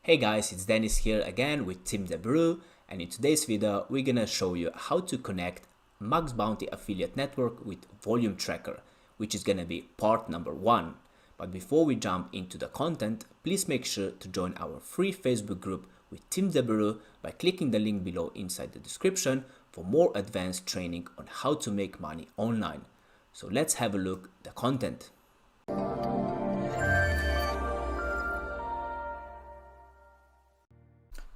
Hey guys, it's Dennis here again with Tim DeBrew, and in today's video we're gonna show you how to connect Maxbounty affiliate network with Volume tracker, which is gonna be part number 1. But before we jump into the content, please make sure to join our free Facebook group with Tim DeBrew by clicking the link below inside the description for more advanced training on how to make money online. So let's have a look at the content.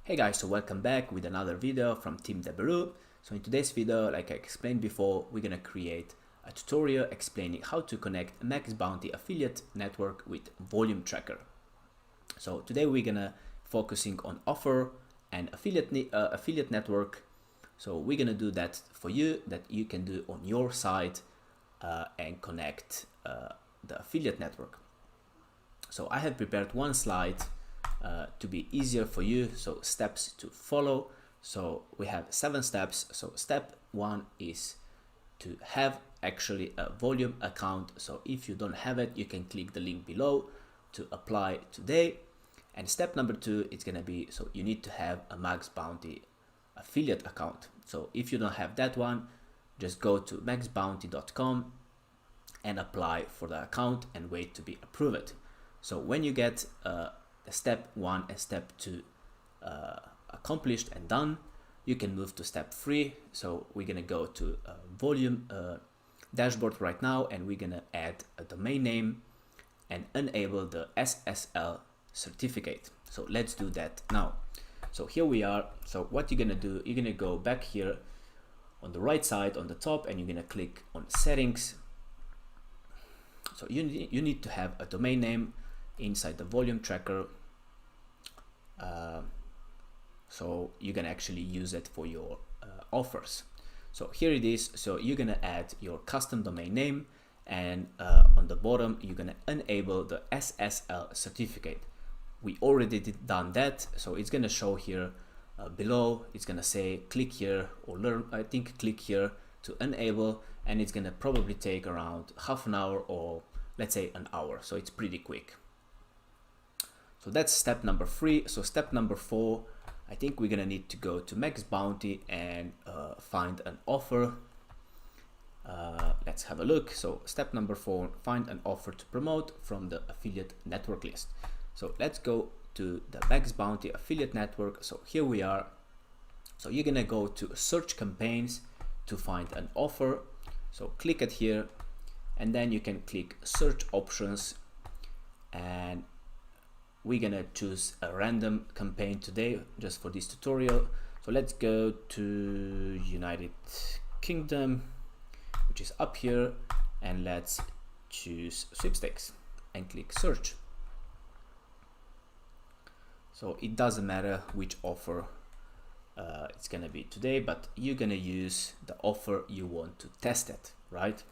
Hey guys, so welcome back with another video from Tim DeBrew. So in today's video, like I explained before, we're gonna create a tutorial explaining how to connect Maxbounty affiliate network with Volume tracker. So today we're gonna focusing on offer and affiliate network. So we're gonna do that for you, that you can do on your side and connect the affiliate network. So I have prepared one slide to be easier for you, so steps to follow. So we have 7 steps. So step 1 is to have actually a Volume account. So if you don't have it, you can click the link below to apply today. And step number 2 is gonna be, so you need to have a Maxbounty affiliate account. So if you don't have that one, just go to maxbounty.com and apply for the account and wait to be approved. So when you get step 1 and step 2 accomplished and done, you can move to step 3. So we're gonna go to Volume dashboard right now, and we're gonna add a domain name and enable the SSL certificate. So let's do that now. So here we are. So what you're gonna do, you're gonna go back here on the right side on the top, and you're gonna click on settings. So you need to have a domain name inside the Volume tracker, so you can actually use it for your offers. So here it is. So you're gonna add your custom domain name, and on the bottom you're gonna enable the SSL certificate. We already done that, so it's gonna show here below. It's gonna say click here or learn. I think click here to enable, and it's gonna probably take around half an hour or let's say an hour. So it's pretty quick. So that's step number 3. So step number 4, I think we're gonna need to go to Maxbounty and find an offer. Let's have a look. So step number 4, find an offer to promote from the affiliate network list. So let's go to the Maxbounty affiliate network. So here we are. So you're gonna go to search campaigns to find an offer. So click it here, and then you can click search options, and we're gonna choose a random campaign today just for this tutorial. So let's go to United Kingdom, which is up here, and let's choose sweepstakes and click search. So it doesn't matter which offer it's gonna be today, but you're gonna use the offer you want to test it, right?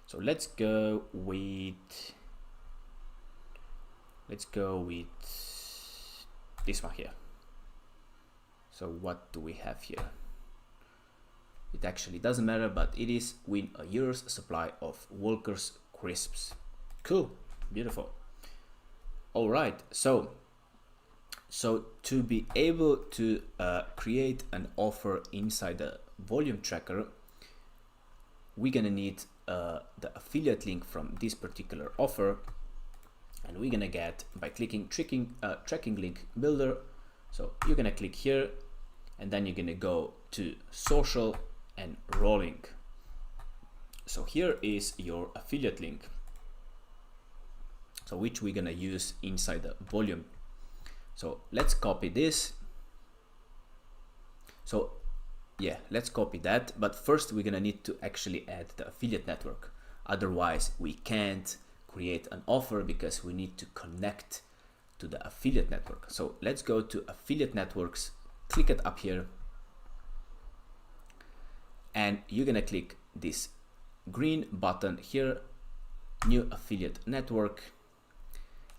So let's go with this one here. So what do we have here? It actually doesn't matter, but it is win a year's supply of Walker's crisps. Cool, beautiful. All right, so to be able to create an offer inside the Volume tracker, we're gonna need the affiliate link from this particular offer, and we're gonna get by clicking tracking link builder. So you're gonna click here, and then you're gonna go to social and rolling. So here is your affiliate link, so which we're gonna use inside the Volume. So let's copy this. So yeah, let's copy that, but first we're gonna need to actually add the affiliate network. Otherwise we can't create an offer because we need to connect to the affiliate network. So let's go to affiliate networks, click it up here, and you're gonna click this green button here, new affiliate network,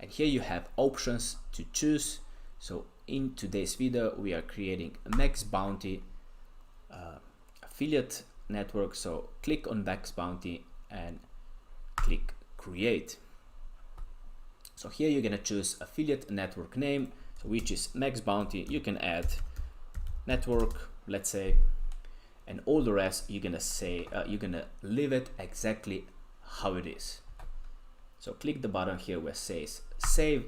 and here you have options to choose. So in today's video we are creating a Maxbounty affiliate network. So click on Maxbounty and click create. So here you're gonna choose affiliate network name, so which is Maxbounty. You can add network, let's say, and all the rest you're gonna say you're gonna leave it exactly how it is. So click the button here where it says save.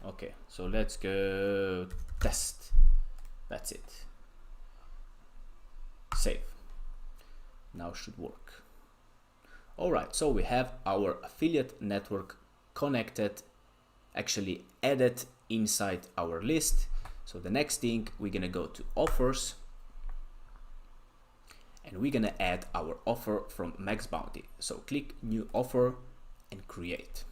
Okay, so let's go test. That's it. Save. Now it should work. All right, so we have our affiliate network connected, actually added inside our list. So the next thing, we're gonna go to offers and we're gonna add our offer from Maxbounty. So click new offer and create.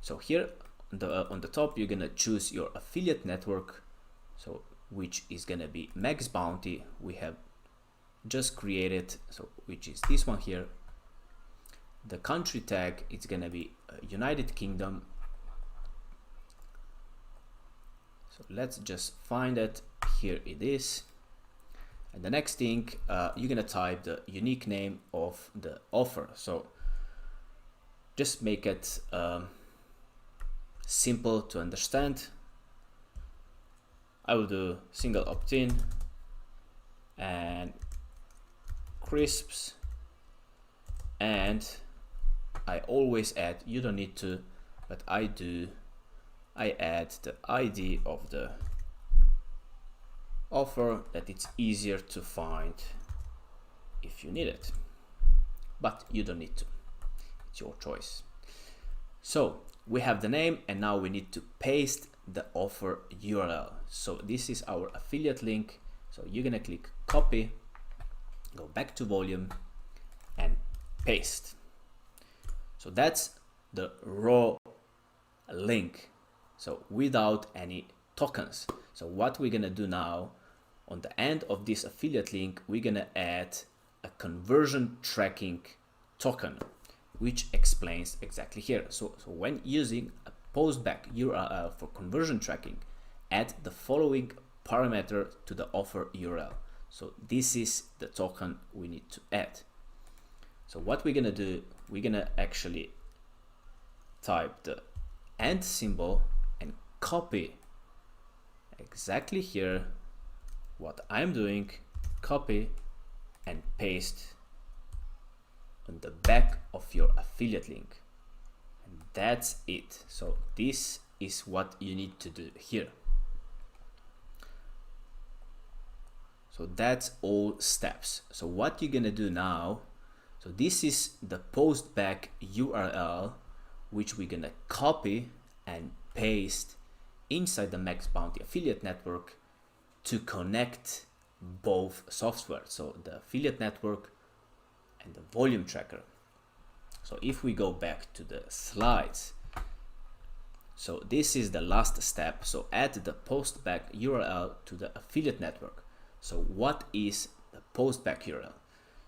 So here on the top, you're gonna choose your affiliate network, so which is gonna be Maxbounty. We have just created, so which is this one here. The country tag, it's gonna be United Kingdom. So let's just find it. Here it is. And the next thing, you're gonna type the unique name of the offer. So just make it simple to understand. I will do single opt-in and crisps, and I always add, you don't need to, but I do, I add the ID of the offer, that it's easier to find if you need it, but you don't need to, it's your choice. So we have the name, and now we need to paste the offer URL. So this is our affiliate link. So you're gonna click copy, go back to volume and paste. So that's the raw link, so without any tokens. So what we're gonna do now, on the end of this affiliate link, we're gonna add a conversion tracking token, which explains exactly here. So when using a postback URL for conversion tracking, add the following parameter to the offer URL. So this is the token we need to add. So what we're gonna do, we're gonna actually type the and symbol and copy exactly here what I'm doing, copy and paste on the back of your affiliate link, and that's it. So this is what you need to do here. So that's all steps. So what you're gonna do now, so this is the postback URL which we're gonna copy and paste inside the Maxbounty affiliate network to connect both software, so the affiliate network and the volume tracker. So if we go back to the slides, so this is the last step. So add the postback URL to the affiliate network. So what is the postback URL?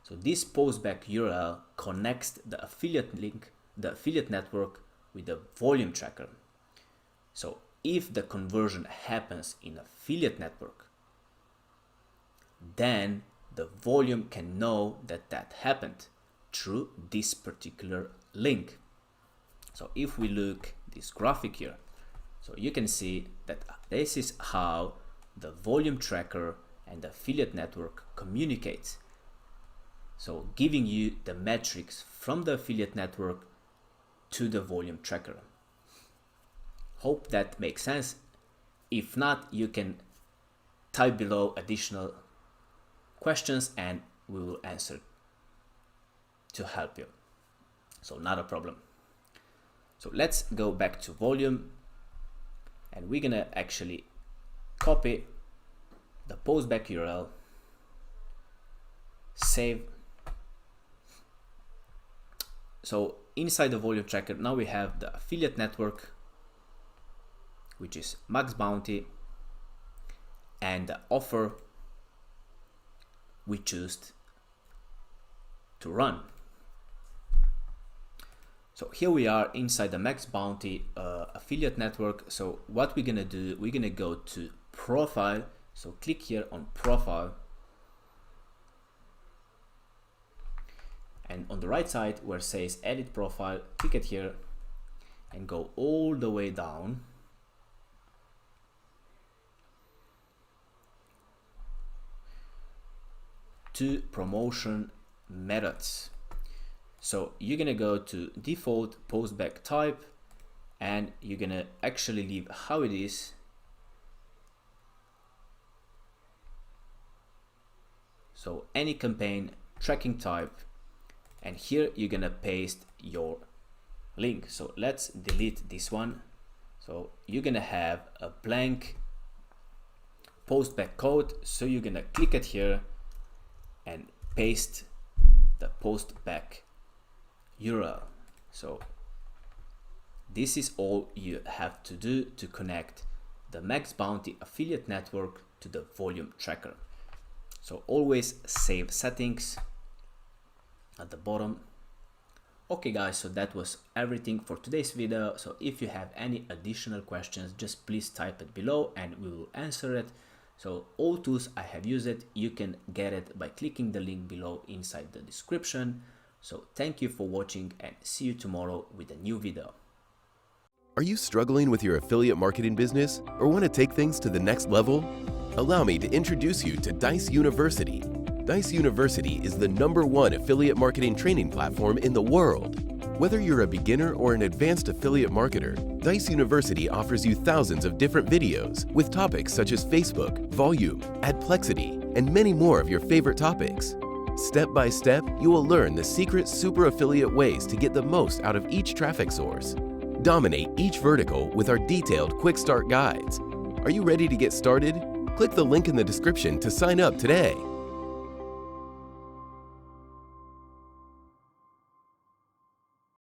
So this postback URL connects the affiliate link, the affiliate network with the volume tracker. So if the conversion happens in affiliate network, then the volume can know that that happened through this particular link. So if we look this graphic here, so you can see that this is how the volume tracker and the affiliate network communicates. So giving you the metrics from the affiliate network to the volume tracker. Hope that makes sense. If not, you can type below additional questions and we will answer to help you. So not a problem. So let's go back to volume and we're gonna actually copy the postback URL, save. So inside the volume tracker, now we have the affiliate network, which is Maxbounty, and the offer we choose to run. So here we are inside the Maxbounty affiliate network. So what we're gonna do, we're gonna go to profile. So click here on profile, and on the right side where it says edit profile, click it here and go all the way down to promotion methods. So you're gonna go to default postback type, and you're gonna actually leave how it is. So any campaign tracking type, and here you're gonna paste your link. So let's delete this one. So you're gonna have a blank postback code. So you're gonna click it here and paste the postback URL. So this is all you have to do to connect the Maxbounty affiliate network to the volume tracker. So always save settings at the bottom. Okay guys, so that was everything for today's video. So if you have any additional questions, just please type it below and we will answer it. So all tools I have used it, you can get it by clicking the link below inside the description. So thank you for watching and see you tomorrow with a new video. Are you struggling with your affiliate marketing business or want to take things to the next level? Allow me to introduce you to Dijs University. Dijs University is the #1 affiliate marketing training platform in the world. Whether you're a beginner or an advanced affiliate marketer, Dijs University offers you thousands of different videos with topics such as Facebook, Volume, Adplexity, and many more of your favorite topics. Step by step, you will learn the secret super affiliate ways to get the most out of each traffic source. Dominate each vertical with our detailed quick start guides. Are you ready to get started? Click the link in the description to sign up today.